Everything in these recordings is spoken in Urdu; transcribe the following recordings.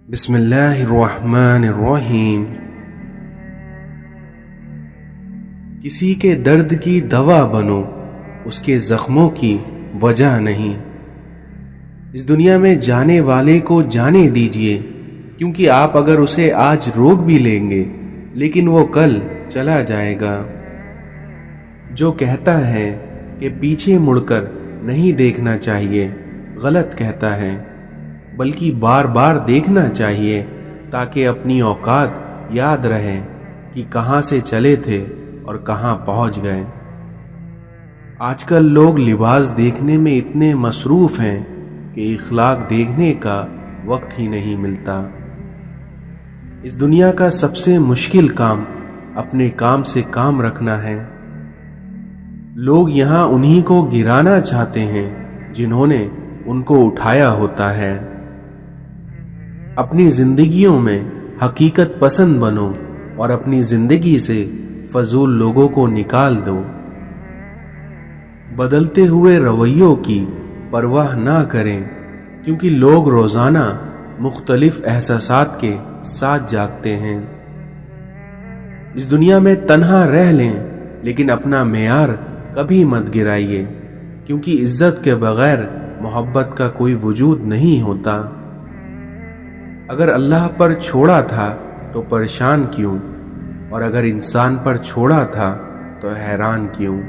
بسم اللہ الرحمن الرحیم۔ کسی کے درد کی دوا بنو، اس کے زخموں کی وجہ نہیں۔ اس دنیا میں جانے والے کو جانے دیجئے، کیونکہ آپ اگر اسے آج روک بھی لیں گے لیکن وہ کل چلا جائے گا۔ جو کہتا ہے کہ پیچھے مڑ کر نہیں دیکھنا چاہیے، غلط کہتا ہے، بلکہ بار بار دیکھنا چاہیے تاکہ اپنی اوقات یاد رہے کہ کہاں سے چلے تھے اور کہاں پہنچ گئے۔ آج کل لوگ لباس دیکھنے میں اتنے مصروف ہیں کہ اخلاق دیکھنے کا وقت ہی نہیں ملتا۔ اس دنیا کا سب سے مشکل کام اپنے کام سے کام رکھنا ہے۔ لوگ یہاں انہی کو گرانا چاہتے ہیں جنہوں نے ان کو اٹھایا ہوتا ہے۔ اپنی زندگیوں میں حقیقت پسند بنو اور اپنی زندگی سے فضول لوگوں کو نکال دو۔ بدلتے ہوئے رویوں کی پرواہ نہ کریں، کیونکہ لوگ روزانہ مختلف احساسات کے ساتھ جاگتے ہیں۔ اس دنیا میں تنہا رہ لیں لیکن اپنا معیار کبھی مت گرائیے، کیونکہ عزت کے بغیر محبت کا کوئی وجود نہیں ہوتا۔ اگر اللہ پر چھوڑا تھا تو پریشان کیوں، اور اگر انسان پر چھوڑا تھا تو حیران کیوں۔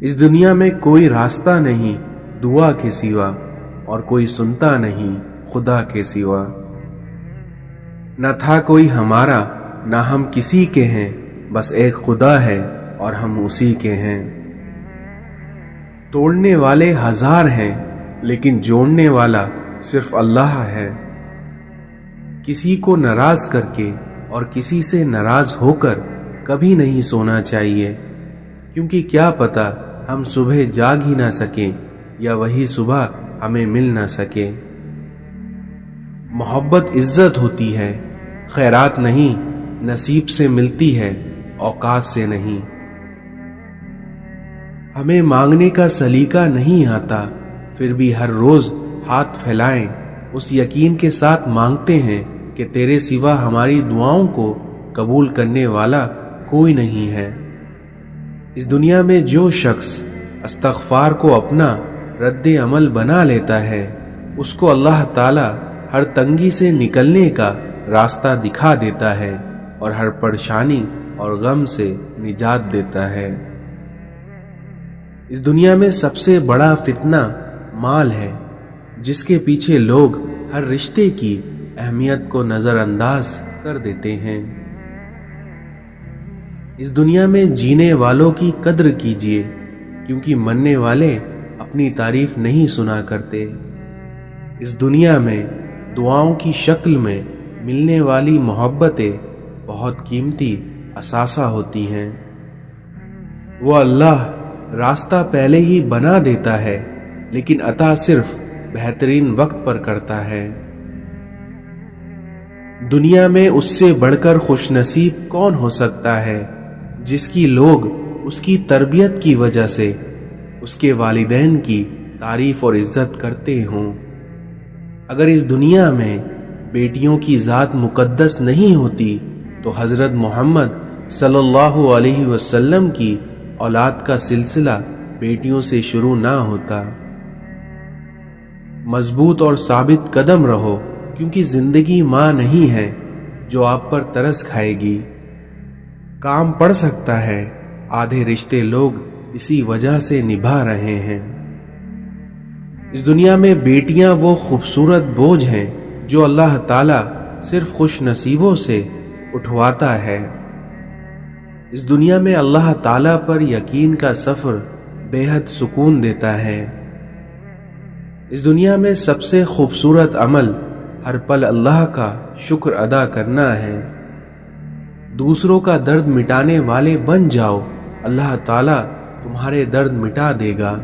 اس دنیا میں کوئی راستہ نہیں دعا کے سوا، اور کوئی سنتا نہیں خدا کے سوا۔ نہ تھا کوئی ہمارا نہ ہم کسی کے ہیں، بس ایک خدا ہے اور ہم اسی کے ہیں۔ توڑنے والے ہزار ہیں لیکن جوڑنے والا صرف اللہ ہے۔ کسی کو ناراض کر کے اور کسی سے ناراض ہو کر کبھی نہیں سونا چاہیے، کیونکہ کیا پتہ ہم صبح جاگ ہی نہ سکیں یا وہی صبح ہمیں مل نہ سکے۔ محبت عزت ہوتی ہے، خیرات نہیں، نصیب سے ملتی ہے، اوقات سے نہیں۔ ہمیں مانگنے کا سلیقہ نہیں آتا، پھر بھی ہر روز ہاتھ پھیلائیں، اس یقین کے ساتھ مانگتے ہیں کہ تیرے سوا ہماری دعاؤں کو قبول کرنے والا کوئی نہیں ہے۔ اس دنیا میں جو شخص استغفار کو اپنا رد عمل بنا لیتا ہے، اس کو اللہ تعالی ہر تنگی سے نکلنے کا راستہ دکھا دیتا ہے اور ہر پریشانی اور غم سے نجات دیتا ہے۔ اس دنیا میں سب سے بڑا فتنہ مال ہے، جس کے پیچھے لوگ ہر رشتے کی اہمیت کو نظر انداز کر دیتے ہیں۔ اس دنیا میں جینے والوں کی قدر کیجیے، کیونکہ مرنے والے اپنی تعریف نہیں سنا کرتے۔ اس دنیا میں دعاؤں کی شکل میں ملنے والی محبتیں بہت قیمتی اثاثہ ہوتی ہیں۔ وہ اللہ راستہ پہلے ہی بنا دیتا ہے، لیکن عطا صرف بہترین وقت پر کرتا ہے۔ دنیا میں اس سے بڑھ کر خوش نصیب کون ہو سکتا ہے جس کی لوگ اس کی تربیت کی وجہ سے اس کے والدین کی تعریف اور عزت کرتے ہوں۔ اگر اس دنیا میں بیٹیوں کی ذات مقدس نہیں ہوتی تو حضرت محمد صلی اللہ علیہ وسلم کی اولاد کا سلسلہ بیٹیوں سے شروع نہ ہوتا۔ مضبوط اور ثابت قدم رہو، کیونکہ زندگی ماں نہیں ہے جو آپ پر ترس کھائے گی۔ کام پڑ سکتا ہے، آدھے رشتے لوگ اسی وجہ سے نبھا رہے ہیں۔ اس دنیا میں بیٹیاں وہ خوبصورت بوجھ ہیں جو اللہ تعالی صرف خوش نصیبوں سے اٹھواتا ہے۔ اس دنیا میں اللہ تعالی پر یقین کا سفر بے حد سکون دیتا ہے۔ اس دنیا میں سب سے خوبصورت عمل ہر پل اللہ کا شکر ادا کرنا ہے۔ دوسروں کا درد مٹانے والے بن جاؤ، اللہ تعالیٰ تمہارے درد مٹا دے گا۔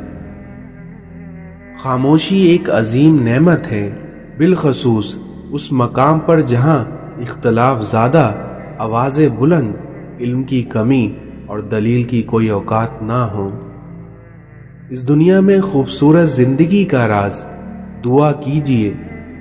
خاموشی ایک عظیم نعمت ہے، بالخصوص اس مقام پر جہاں اختلاف زیادہ، آوازیں بلند، علم کی کمی اور دلیل کی کوئی اوقات نہ ہو۔ اس دنیا میں خوبصورت زندگی کا راز دعا کیجیے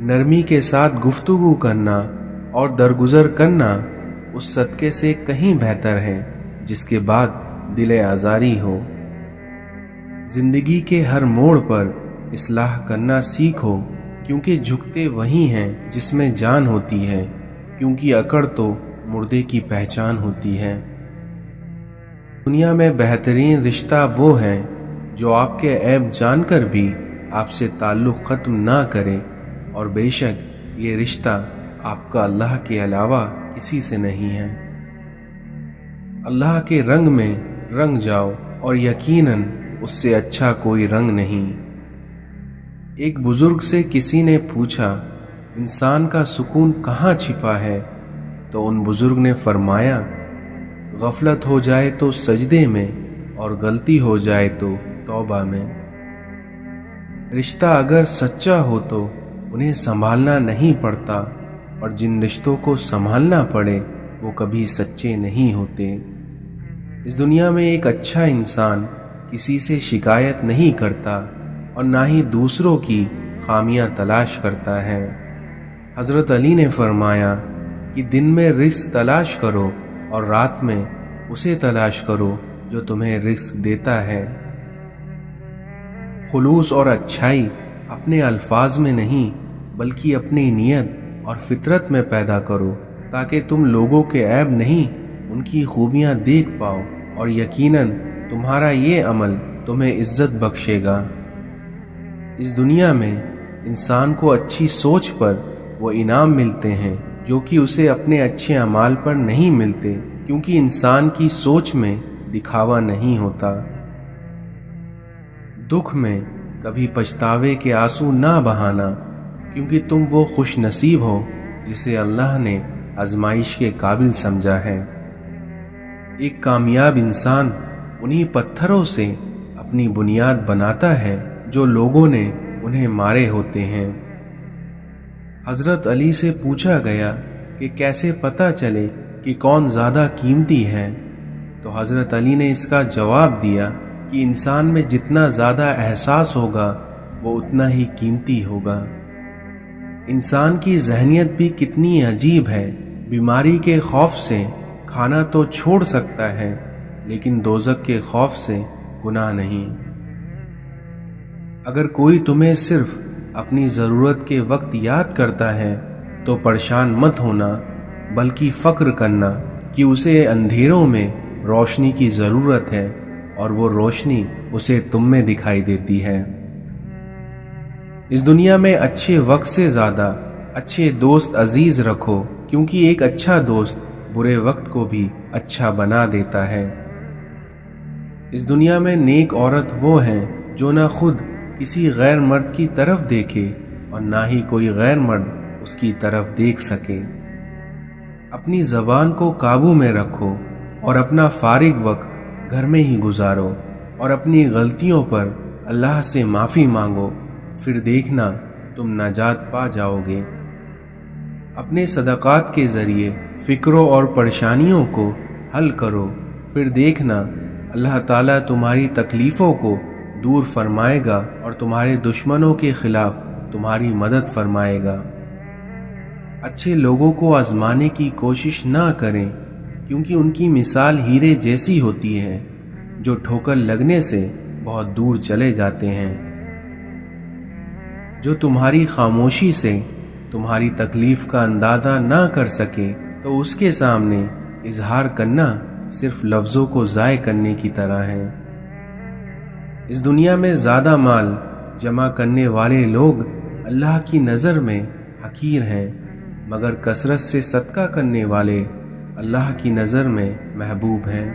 نرمی کے ساتھ گفتگو کرنا اور درگزر کرنا اس صدقے سے کہیں بہتر ہے جس کے بعد دل آزاری ہو۔ زندگی کے ہر موڑ پر اصلاح کرنا سیکھو، کیونکہ جھکتے وہی ہیں جس میں جان ہوتی ہے، کیونکہ اکڑ تو مردے کی پہچان ہوتی ہے۔ دنیا میں بہترین رشتہ وہ ہے جو آپ کے عیب جان کر بھی آپ سے تعلق ختم نہ کرے، اور بے شک یہ رشتہ آپ کا اللہ کے علاوہ کسی سے نہیں ہے۔ اللہ کے رنگ میں رنگ جاؤ، اور یقیناً اس سے اچھا کوئی رنگ نہیں۔ ایک بزرگ سے کسی نے پوچھا، انسان کا سکون کہاں چھپا ہے؟ تو ان بزرگ نے فرمایا، غفلت ہو جائے تو سجدے میں، اور غلطی ہو جائے تو توبہ میں۔ رشتہ اگر سچا ہو تو انہیں سنبھالنا نہیں پڑتا، اور جن رشتوں کو سنبھالنا پڑے وہ کبھی سچے نہیں ہوتے۔ اس دنیا میں ایک اچھا انسان کسی سے شکایت نہیں کرتا، اور نہ ہی دوسروں کی خامیاں تلاش کرتا ہے۔ حضرت علی نے فرمایا کہ دن میں رزق تلاش کرو، اور رات میں اسے تلاش کرو جو تمہیں رزق دیتا ہے۔ خلوص اور اچھائی اپنے الفاظ میں نہیں بلکہ اپنی نیت اور فطرت میں پیدا کرو، تاکہ تم لوگوں کے عیب نہیں ان کی خوبیاں دیکھ پاؤ، اور یقیناً تمہارا یہ عمل تمہیں عزت بخشے گا۔ اس دنیا میں انسان کو اچھی سوچ پر وہ انعام ملتے ہیں جو کہ اسے اپنے اچھے اعمال پر نہیں ملتے، کیونکہ انسان کی سوچ میں دکھاوا نہیں ہوتا۔ دکھ میں کبھی پچھتاوے کے آنسو نہ بہانا، کیونکہ تم وہ خوش نصیب ہو جسے اللہ نے آزمائش کے قابل سمجھا ہے۔ ایک کامیاب انسان انہی پتھروں سے اپنی بنیاد بناتا ہے جو لوگوں نے انہیں مارے ہوتے ہیں۔ حضرت علی سے پوچھا گیا کہ کیسے پتہ چلے کہ کون زیادہ قیمتی ہے؟ تو حضرت علی نے اس کا جواب دیا کہ انسان میں جتنا زیادہ احساس ہوگا وہ اتنا ہی قیمتی ہوگا۔ انسان کی ذہنیت بھی کتنی عجیب ہے، بیماری کے خوف سے کھانا تو چھوڑ سکتا ہے، لیکن دوزخ کے خوف سے گناہ نہیں۔ اگر کوئی تمہیں صرف اپنی ضرورت کے وقت یاد کرتا ہے تو پریشان مت ہونا، بلکہ فخر کرنا کہ اسے اندھیروں میں روشنی کی ضرورت ہے، اور وہ روشنی اسے تم میں دکھائی دیتی ہے۔ اس دنیا میں اچھے وقت سے زیادہ اچھے دوست عزیز رکھو، کیونکہ ایک اچھا دوست برے وقت کو بھی اچھا بنا دیتا ہے۔ اس دنیا میں نیک عورت وہ ہے جو نہ خود کسی غیر مرد کی طرف دیکھے، اور نہ ہی کوئی غیر مرد اس کی طرف دیکھ سکے۔ اپنی زبان کو قابو میں رکھو، اور اپنا فارغ وقت گھر میں ہی گزارو، اور اپنی غلطیوں پر اللہ سے معافی مانگو، پھر دیکھنا تم نجات پا جاؤ گے۔ اپنے صدقات کے ذریعے فکروں اور پریشانیوں کو حل کرو، پھر دیکھنا اللہ تعالیٰ تمہاری تکلیفوں کو دور فرمائے گا، اور تمہارے دشمنوں کے خلاف تمہاری مدد فرمائے گا۔ اچھے لوگوں کو آزمانے کی کوشش نہ کریں، کیونکہ ان کی مثال ہیرے جیسی ہوتی ہے جو ٹھوکر لگنے سے بہت دور چلے جاتے ہیں۔ جو تمہاری خاموشی سے تمہاری تکلیف کا اندازہ نہ کر سکے تو اس کے سامنے اظہار کرنا صرف لفظوں کو ضائع کرنے کی طرح ہے۔ اس دنیا میں زیادہ مال جمع کرنے والے لوگ اللہ کی نظر میں حقیر ہیں، مگر کثرت سے صدقہ کرنے والے اللہ کی نظر میں محبوب ہیں۔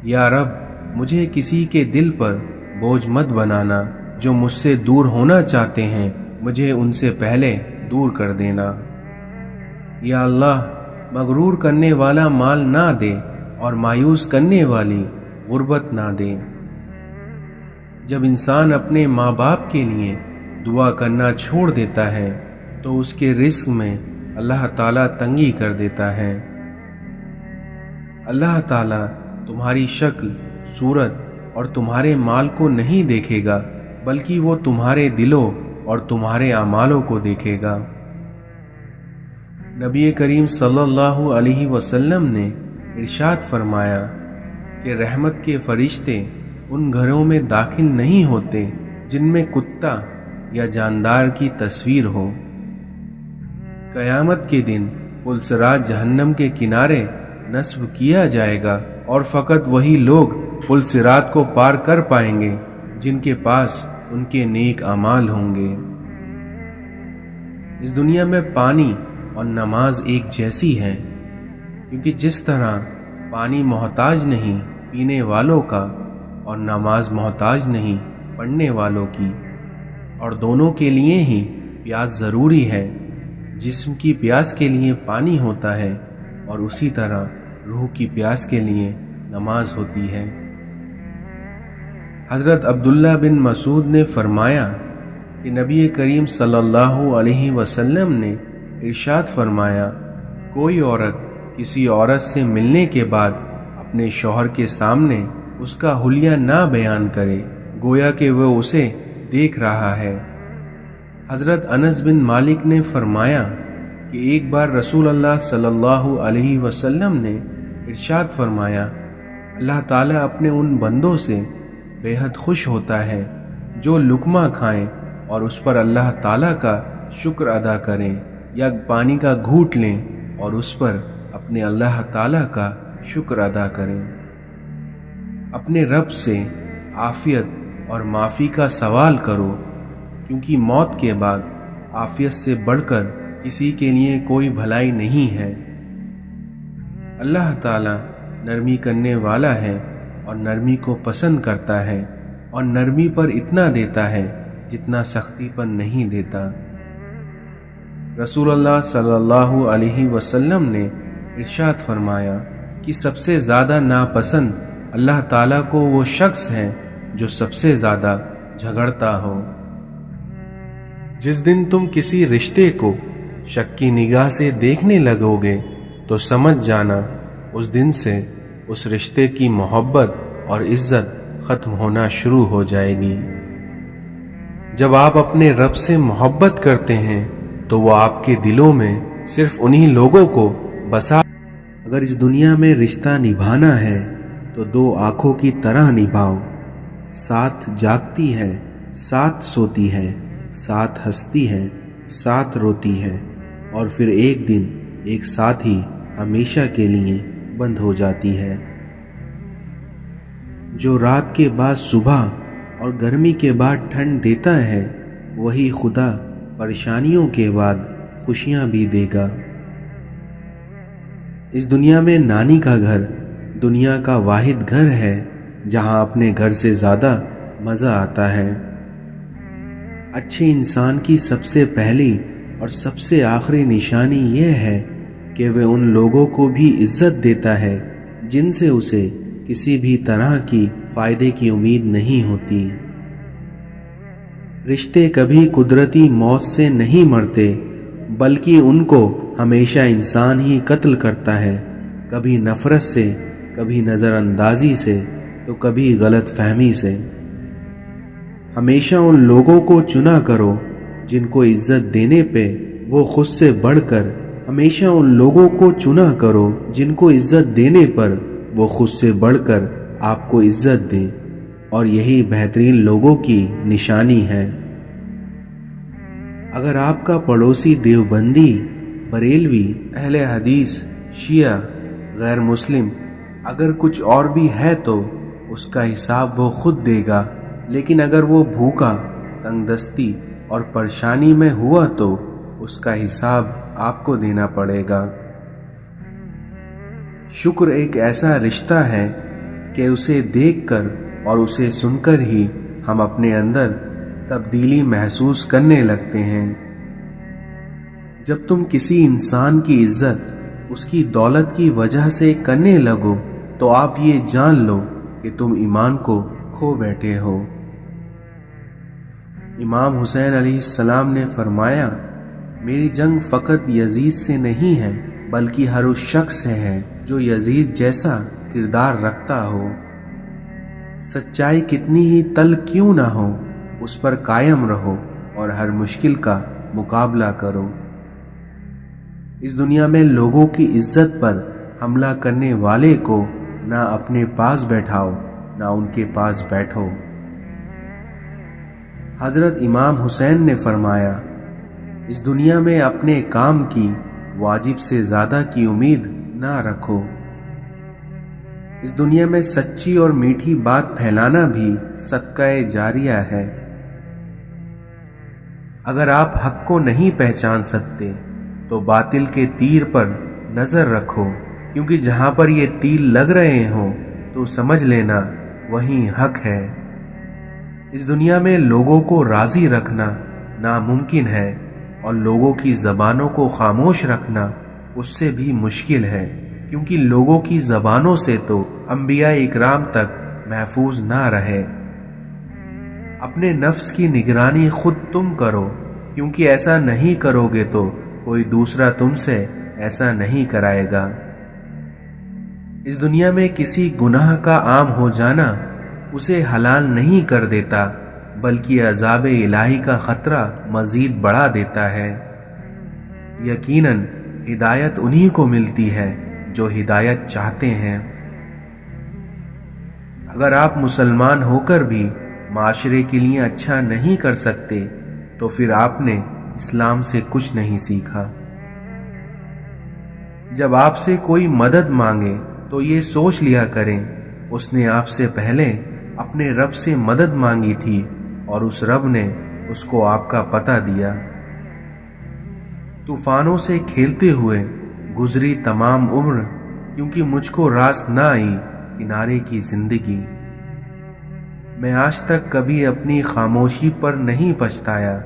یا رب، مجھے کسی کے دل پر بوجھ مت بنانا، جو مجھ سے دور ہونا چاہتے ہیں مجھے ان سے پہلے دور کر دینا۔ یا اللہ، مغرور کرنے والا مال نہ دے، اور مایوس کرنے والی غربت نہ دے۔ جب انسان اپنے ماں باپ کے لیے دعا کرنا چھوڑ دیتا ہے تو اس کے رزق میں اللہ تعالیٰ تنگی کر دیتا ہے۔ اللہ تعالیٰ تمہاری شکل، صورت اور تمہارے مال کو نہیں دیکھے گا، بلکہ وہ تمہارے دلوں اور تمہارے اعمالوں کو دیکھے گا۔ نبی کریم صلی اللہ علیہ وسلم نے ارشاد فرمایا کہ رحمت کے فرشتے ان گھروں میں داخل نہیں ہوتے جن میں کتا یا جاندار کی تصویر ہو۔ قیامت کے دن پلسرات جہنم کے کنارے نصب کیا جائے گا اور فقط وہی لوگ پلسرات کو پار کر پائیں گے جن کے پاس ان کے نیک اعمال ہوں گے۔ اس دنیا میں پانی اور نماز ایک جیسی ہے، کیونکہ جس طرح پانی محتاج نہیں پینے والوں کا اور نماز محتاج نہیں پڑھنے والوں کی، اور دونوں کے لیے ہی پیاس ضروری ہے۔ جسم کی پیاس کے لیے پانی ہوتا ہے اور اسی طرح روح کی پیاس کے لیے نماز ہوتی ہے۔ حضرت عبداللہ بن مسعود نے فرمایا کہ نبی کریم صلی اللہ علیہ وسلم نے ارشاد فرمایا، کوئی عورت کسی عورت سے ملنے کے بعد اپنے شوہر کے سامنے اس کا حلیہ نہ بیان کرے گویا کہ وہ اسے دیکھ رہا ہے۔ حضرت انس بن مالک نے فرمایا کہ ایک بار رسول اللہ صلی اللہ علیہ وسلم نے ارشاد فرمایا، اللہ تعالیٰ اپنے ان بندوں سے بے حد خوش ہوتا ہے جو لقمہ کھائیں اور اس پر اللہ تعالیٰ کا شکر ادا کریں، یا پانی کا گھونٹ لیں اور اس پر اپنے اللہ تعالیٰ کا شکر ادا کریں۔ اپنے رب سے عافیت اور معافی کا سوال کرو، کیونکہ موت کے بعد عافیت سے بڑھ کر کسی کے لیے کوئی بھلائی نہیں ہے۔ اللہ تعالیٰ نرمی کرنے والا ہے اور نرمی کو پسند کرتا ہے، اور نرمی پر اتنا دیتا ہے جتنا سختی پر نہیں دیتا۔ رسول اللہ صلی اللہ علیہ وسلم نے ارشاد فرمایا کہ سب سے زیادہ ناپسند اللہ تعالیٰ کو وہ شخص ہے جو سب سے زیادہ جھگڑتا ہو۔ جس دن تم کسی رشتے کو شک کی نگاہ سے دیکھنے لگو گے تو سمجھ جانا اس دن سے اس رشتے کی محبت اور عزت ختم ہونا شروع ہو جائے گی۔ جب آپ اپنے رب سے محبت کرتے ہیں تو وہ آپ کے دلوں میں صرف انہی لوگوں کو بسا۔ اگر اس دنیا میں رشتہ نبھانا ہے تو دو آنکھوں کی طرح نبھاؤ، ساتھ جاگتی ہے، ساتھ سوتی ہے، ساتھ ہنستی ہے، ساتھ روتی ہے، اور پھر ایک دن ایک ساتھ ہی ہمیشہ کے لیے بند ہو جاتی ہے۔ جو رات کے بعد صبح اور گرمی کے بعد ٹھنڈ دیتا ہے وہی خدا پریشانیوں کے بعد خوشیاں بھی دے گا۔ اس دنیا میں نانی کا گھر دنیا کا واحد گھر ہے جہاں اپنے گھر سے زیادہ مزہ آتا ہے۔ اچھے انسان کی سب سے پہلی اور سب سے آخری نشانی یہ ہے کہ وہ ان لوگوں کو بھی عزت دیتا ہے جن سے اسے کسی بھی طرح کی فائدے کی امید نہیں ہوتی۔ رشتے کبھی قدرتی موت سے نہیں مرتے، بلکہ ان کو ہمیشہ انسان ہی قتل کرتا ہے، کبھی نفرت سے، کبھی نظر اندازی سے، تو کبھی غلط فہمی سے۔ ہمیشہ ان لوگوں کو چنا کرو جن کو عزت دینے پہ وہ خود سے بڑھ کر، ہمیشہ ان لوگوں کو چنا کرو جن کو عزت دینے پر وہ خود سے بڑھ کر آپ کو عزت دیں، اور یہی بہترین لوگوں کی نشانی ہے۔ اگر آپ کا پڑوسی دیوبندی، بریلوی، اہل حدیث، شیعہ، غیر مسلم، اگر کچھ اور بھی ہے تو اس کا حساب وہ خود دے گا، لیکن اگر وہ بھوکا، تنگ دستی اور پریشانی میں ہوا تو اس کا حساب آپ کو دینا پڑے گا۔ شکر ایک ایسا رشتہ ہے کہ اسے دیکھ کر اور اسے سن کر ہی ہم اپنے اندر تبدیلی محسوس کرنے لگتے ہیں۔ جب تم کسی انسان کی عزت اس کی دولت کی وجہ سے کرنے لگو تو آپ یہ جان لو کہ تم ایمان کو کھو بیٹھے ہو۔ امام حسین علیہ السلام نے فرمایا، میری جنگ فقط یزید سے نہیں ہے بلکہ ہر اس شخص سے ہے جو یزید جیسا کردار رکھتا ہو۔ سچائی کتنی ہی تلخ کیوں نہ ہو اس پر قائم رہو، اور ہر مشکل کا مقابلہ کرو۔ اس دنیا میں لوگوں کی عزت پر حملہ کرنے والے کو نہ اپنے پاس بیٹھاؤ نہ ان کے پاس بیٹھو۔ حضرت امام حسین نے فرمایا، اس دنیا میں اپنے کام کی واجب سے زیادہ کی امید نہ رکھو۔ اس دنیا میں سچی اور میٹھی بات پھیلانا بھی صدقہ جاریہ ہے۔ اگر آپ حق کو نہیں پہچان سکتے تو باطل کے تیر پر نظر رکھو، کیونکہ جہاں پر یہ تیر لگ رہے ہوں تو سمجھ لینا وہیں حق ہے۔ اس دنیا میں لوگوں کو راضی رکھنا ناممکن ہے اور لوگوں کی زبانوں کو خاموش رکھنا اس سے بھی مشکل ہے، کیونکہ لوگوں کی زبانوں سے تو انبیاء اکرام تک محفوظ نہ رہے۔ اپنے نفس کی نگرانی خود تم کرو، کیونکہ ایسا نہیں کرو گے تو کوئی دوسرا تم سے ایسا نہیں کرائے گا۔ اس دنیا میں کسی گناہ کا عام ہو جانا اسے حلال نہیں کر دیتا، بلکہ عذاب الہی کا خطرہ مزید بڑھا دیتا ہے۔ یقیناً ہدایت انہی کو ملتی ہے جو ہدایت چاہتے ہیں۔ اگر آپ مسلمان ہو کر بھی معاشرے کے لیے اچھا نہیں کر سکتے تو پھر آپ نے اسلام سے کچھ نہیں سیکھا۔ جب آپ سے کوئی مدد مانگے تو یہ سوچ لیا کریں اس نے آپ سے پہلے اپنے رب سے مدد مانگی تھی اور اس رب نے اس کو آپ کا پتہ دیا۔ طوفانوں سے کھیلتے ہوئے گزری تمام عمر، کیونکہ مجھ کو راست نہ آئی کنارے کی زندگی۔ میں آج تک کبھی اپنی خاموشی پر نہیں پچھتایا،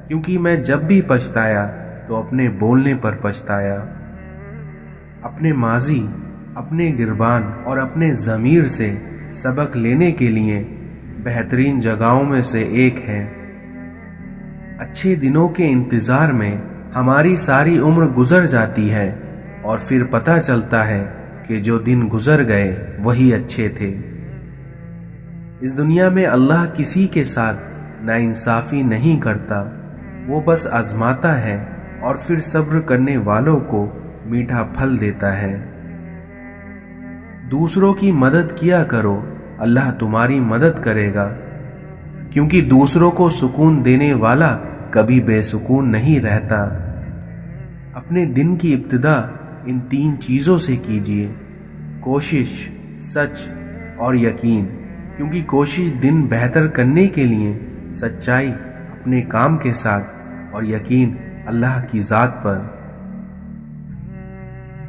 کیونکہ میں جب بھی پچھتایا تو اپنے بولنے پر پچھتایا۔ اپنے ماضی، اپنے گربان اور اپنے ضمیر سے سبق لینے کے لیے بہترین جگہوں میں سے ایک ہے۔ اچھے دنوں کے انتظار میں ہماری ساری عمر گزر جاتی ہے اور پھر پتہ چلتا ہے کہ جو دن گزر گئے وہی اچھے تھے۔ اس دنیا میں اللہ کسی کے ساتھ ناانصافی نہیں کرتا، وہ بس آزماتا ہے اور پھر صبر کرنے والوں کو میٹھا پھل دیتا ہے۔ دوسروں کی مدد کیا کرو، اللہ تمہاری مدد کرے گا، کیونکہ دوسروں کو سکون دینے والا کبھی بے سکون نہیں رہتا۔ اپنے دن کی ابتدا ان 3 چیزوں سے کیجیے: کوشش، سچ اور یقین، کیونکہ کوشش دن بہتر کرنے کے لیے، سچائی اپنے کام کے ساتھ اور یقین اللہ کی ذات پر۔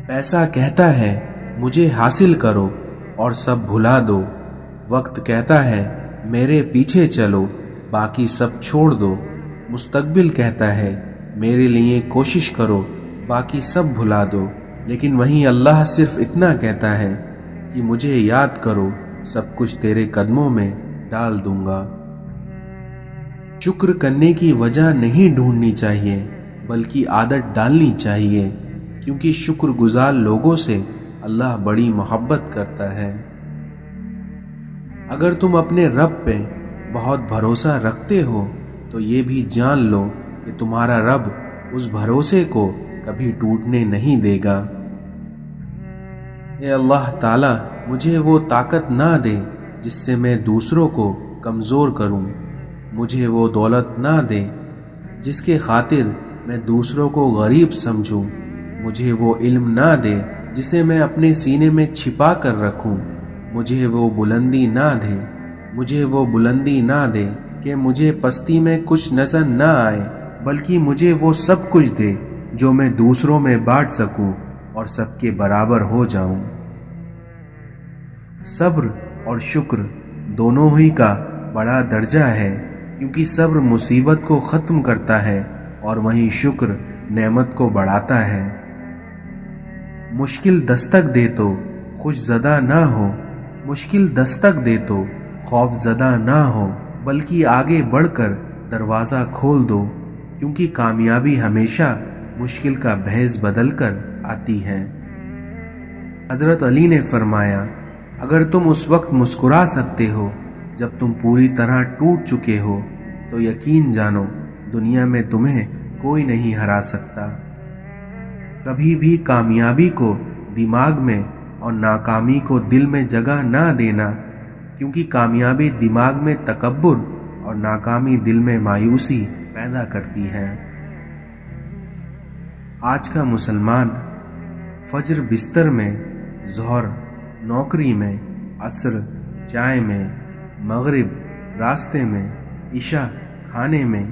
پیسہ کہتا ہے مجھے حاصل کرو اور سب بھلا دو، وقت کہتا ہے میرے پیچھے چلو باقی سب چھوڑ دو، مستقبل کہتا ہے میرے لیے کوشش کرو باقی سب بھلا دو، لیکن وہیں اللہ صرف اتنا کہتا ہے کہ مجھے یاد کرو سب کچھ تیرے قدموں میں ڈال دوں گا۔ شکر کرنے کی وجہ نہیں ڈھونڈنی چاہیے بلکہ عادت ڈالنی چاہیے، کیونکہ شکر گزار لوگوں سے اللہ بڑی محبت کرتا ہے۔ اگر تم اپنے رب پہ بہت بھروسہ رکھتے ہو تو یہ بھی جان لو کہ تمہارا رب اس بھروسے کو کبھی ٹوٹنے نہیں دے گا۔ اے اللہ تعالیٰ، مجھے وہ طاقت نہ دے جس سے میں دوسروں کو کمزور کروں، مجھے وہ دولت نہ دے جس کے خاطر میں دوسروں کو غریب سمجھوں، مجھے وہ علم نہ دے جسے میں اپنے سینے میں چھپا کر رکھوں، مجھے وہ بلندی نہ دے، مجھے وہ بلندی نہ دے کہ مجھے پستی میں کچھ نظر نہ آئے، بلکہ مجھے وہ سب کچھ دے جو میں دوسروں میں بانٹ سکوں اور سب کے برابر ہو جاؤں۔ صبر اور شکر دونوں ہی کا بڑا درجہ ہے، کیونکہ صبر مصیبت کو ختم کرتا ہے اور وہیں شکر نعمت کو بڑھاتا ہے۔ مشکل دستک دے تو خوش زدہ نہ ہو، مشکل دستک دے تو خوف زدہ نہ ہو، بلکہ آگے بڑھ کر دروازہ کھول دو، کیونکہ کامیابی ہمیشہ مشکل کا بھیس بدل کر آتی ہے۔ حضرت علی نے فرمایا، اگر تم اس وقت مسکرا سکتے ہو جب تم پوری طرح ٹوٹ چکے ہو تو یقین جانو دنیا میں تمہیں کوئی نہیں ہرا سکتا۔ کبھی بھی کامیابی کو دماغ میں اور ناکامی کو دل میں جگہ نہ دینا، کیونکہ کامیابی دماغ میں تکبر اور ناکامی دل میں مایوسی پیدا کرتی ہے۔ آج کا مسلمان فجر بستر میں، ظہر نوکری میں، عصر چائے میں، مغرب راستے میں، عشاء کھانے میں،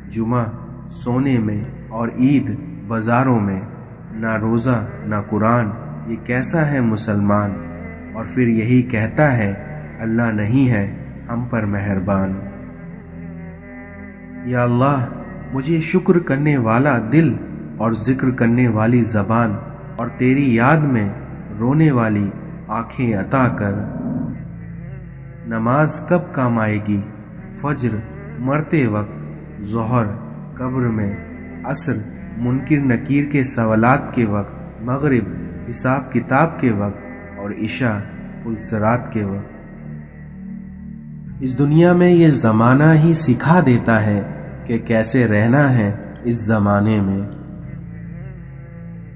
جمعہ سونے میں اور عید بازاروں میں، نہ روزہ نہ قرآن، یہ کیسا ہے مسلمان؟ اور پھر یہی کہتا ہے اللہ نہیں ہے ہم پر مہربان۔ یا اللہ مجھے شکر کرنے والا دل اور ذکر کرنے والی زبان اور تیری یاد میں رونے والی آنکھیں عطا کر۔ نماز کب کام آئے گی؟ فجر مرتے وقت، ظہر قبر میں، عصر منکر نکیر کے سوالات کے وقت، مغرب حساب کتاب کے وقت اور عشاء پلسرات کے وقت۔ اس دنیا میں یہ زمانہ ہی سکھا دیتا ہے کہ کیسے رہنا ہے اس زمانے میں۔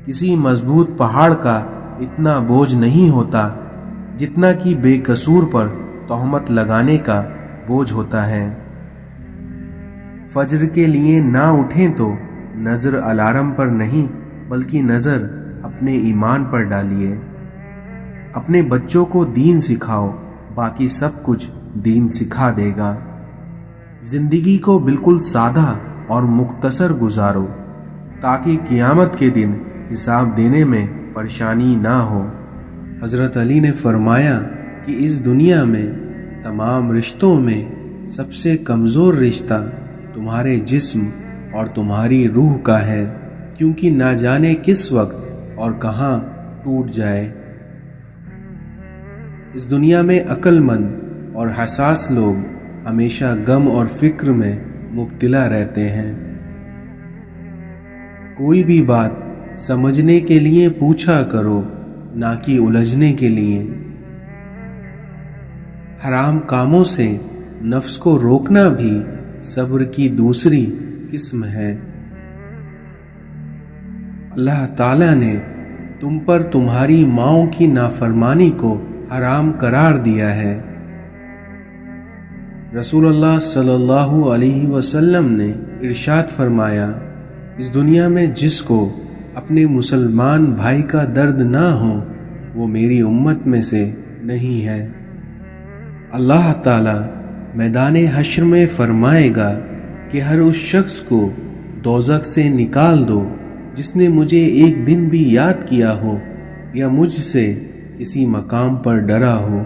کسی مضبوط پہاڑ کا اتنا بوجھ نہیں ہوتا جتنا کہ بے قصور پر تہمت لگانے کا بوجھ ہوتا ہے۔ فجر کے لیے نہ اٹھیں تو نظر الارم پر نہیں بلکہ نظر اپنے ایمان پر ڈالیے۔ اپنے بچوں کو دین سکھاؤ، باقی سب کچھ دین سکھا دے گا۔ زندگی کو بالکل سادہ اور مختصر گزارو تاکہ قیامت کے دن حساب دینے میں پریشانی نہ ہو۔ حضرت علی نے فرمایا کہ اس دنیا میں تمام رشتوں میں سب سے کمزور رشتہ تمہارے جسم اور تمہاری روح کا ہے، کیونکہ نہ جانے کس وقت اور کہاں ٹوٹ جائے۔ اس دنیا میں عقل مند اور حساس لوگ ہمیشہ غم اور فکر میں مبتلا رہتے ہیں۔ کوئی بھی بات سمجھنے کے لیے پوچھا کرو، نہ کہ الجھنے کے لیے۔ حرام کاموں سے نفس کو روکنا بھی صبر کی دوسری قسم ہے۔ اللہ تعالیٰ نے تم پر تمہاری ماؤں کی نافرمانی کو حرام قرار دیا ہے۔ رسول اللہ صلی اللہ علیہ وسلم نے ارشاد فرمایا، اس دنیا میں جس کو اپنے مسلمان بھائی کا درد نہ ہو وہ میری امت میں سے نہیں ہے۔ اللہ تعالیٰ میدان حشر میں فرمائے گا کہ ہر اس شخص کو دوزخ سے نکال دو جس نے مجھے ایک دن بھی یاد کیا ہو یا مجھ سے کسی مقام پر ڈرا ہو۔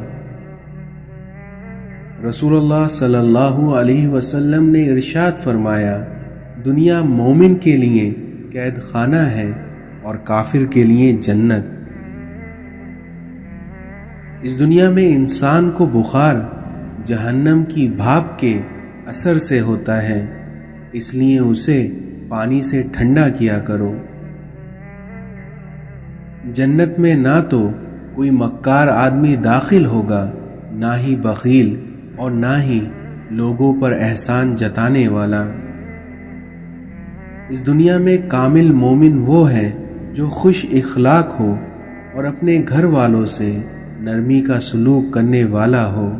رسول اللہ صلی اللہ علیہ وسلم نے ارشاد فرمایا، دنیا مومن کے لیے قید خانہ ہے اور کافر کے لیے جنت۔ اس دنیا میں انسان کو بخار جہنم کی بھاپ کے اثر سے ہوتا ہے، اس لیے اسے پانی سے ٹھنڈا کیا کرو۔ جنت میں نہ تو کوئی مکار آدمی داخل ہوگا، نہ ہی بخیل اور نہ ہی لوگوں پر احسان جتانے والا۔ اس دنیا میں کامل مومن وہ ہے جو خوش اخلاق ہو اور اپنے گھر والوں سے نرمی کا سلوک کرنے والا ہو۔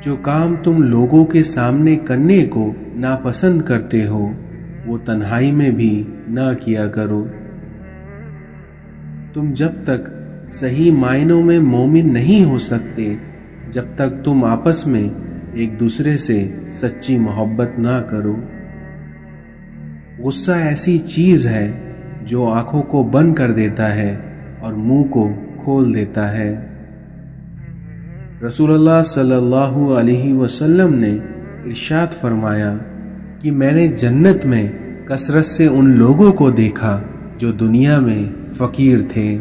جو کام تم لوگوں کے سامنے کرنے کو ناپسند کرتے ہو وہ تنہائی میں بھی نہ کیا کرو۔ تم جب تک صحیح معنوں میں مومن نہیں ہو سکتے جب تک تم آپس میں ایک دوسرے سے سچی محبت نہ کرو۔ غصہ ایسی چیز ہے جو آنکھوں کو بند کر دیتا ہے اور منہ کو کھول دیتا ہے۔ رسول اللہ صلی اللہ علیہ وسلم نے ارشاد فرمایا کہ میں نے جنت میں کثرت سے ان لوگوں کو دیکھا جو دنیا میں فقیر تھے۔